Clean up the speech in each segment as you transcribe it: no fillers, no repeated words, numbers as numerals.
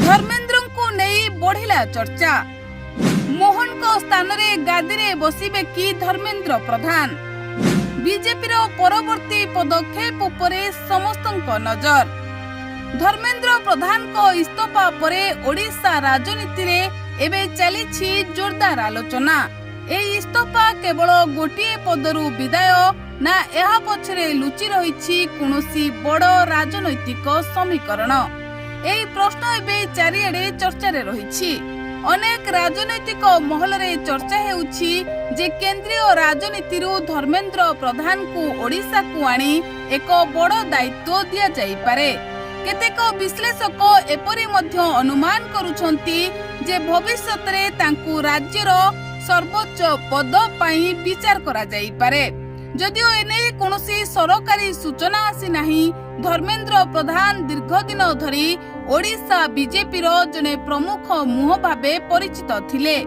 धर्मेंद्र को नहीं बढ़िला चर्चा। मोहन को स्थान रे गादी रे बसिबे कि धर्मेंद्र प्रधान। बीजेपी रो परवर्ती पदक्षेप उपरे समस्तक नजर। धर्मेंद्र प्रधान को इस्तीफा परे ओडिशा राजनीति रे एबे चलीछि जोरदार आलोचना। ए इस्तीफा केवल गोटे पदरु विदाय ना एहा पछरे लुचि रहिछि कोनोसी बड़ राजनैतिक समीकरण। एही प्रश्न एबे चारिआडे चर्चा रे रहिछि। अनेक राजनैतिक महल रे चर्चा हेउछि जे केंद्रीय राजनीति रु धर्मेंद्र प्रधान को ओडिशा को आनी एक बड़ दायित्व दिया जाई पारे। केतेक विश्लेषक एपरि मध्य अनुमान करुछंती जे भविष्यत रे तांकु राज्यर सर्वोच्च पद पाई विचार करा जाई पारे। जदिओ एने कोनोसी सरकारी सूचना आसी नाही, धर्मेंद्र प्रधान दीर्घ दिन धरी ओडिशा बीजेपी रो जने प्रमुख मुह भाबे परिचित थिले।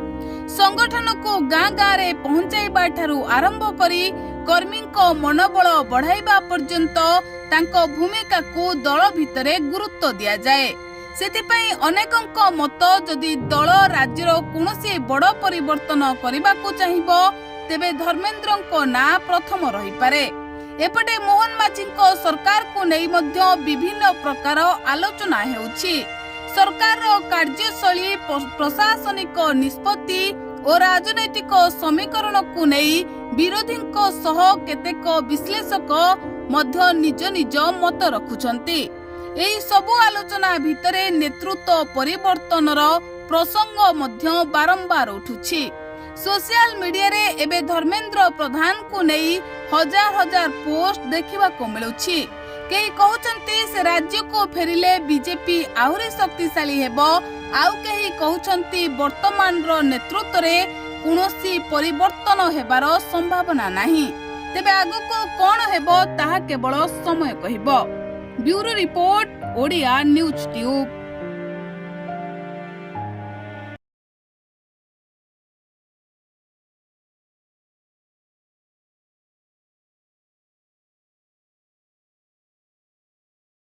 संगठन को गाँ गाँ रे पहुंचाइबा ठारू आरंभ करी कर्मी को मनोबल बढ़ाइबा पर्यंत तांको भूमिका को दल भितरे गुरुत्व दिया जाए। सेतिपई अनेकंक मत जदि दल राज्यर कोनोसी बड़ परिवर्तन करबा को चाहिबो तेबे धर्मेंद्र को ना प्रथम रही पारे। एपटे मोहन माझी को सरकार को नहीं मध्य विभिन्न प्रकार आलोचना हेउछि। सरकार रो कार्यशैली, प्रशासनिक निष्पत्ति और राजनैतिक समीकरण को नहीं विरोधी को सह केतेक विश्लेषक मध्य निज निज मत रखुछंती। एही सबु आलोचना भितरे नेतृत्व परिवर्तनर प्रसंग मध्य बारंबार उठुछि। सोशल मीडिया रे एबे धर्मेंद्र प्रधान को नहीं हजार हजार पोस्ट देखिबा को मिलुछि। केही कहउछंती से राज्य को फेरिले बीजेपी आहुरी शक्तिशाली हेबो, आउ केही कहउछंती वर्तमान रो नेतृत्व रे कोनोसी परिवर्तन हेबार संभावना नाही। तेबे आगको कोन हेबो ताहा केवल समय कहिबो। Bureau report, Odia News tube.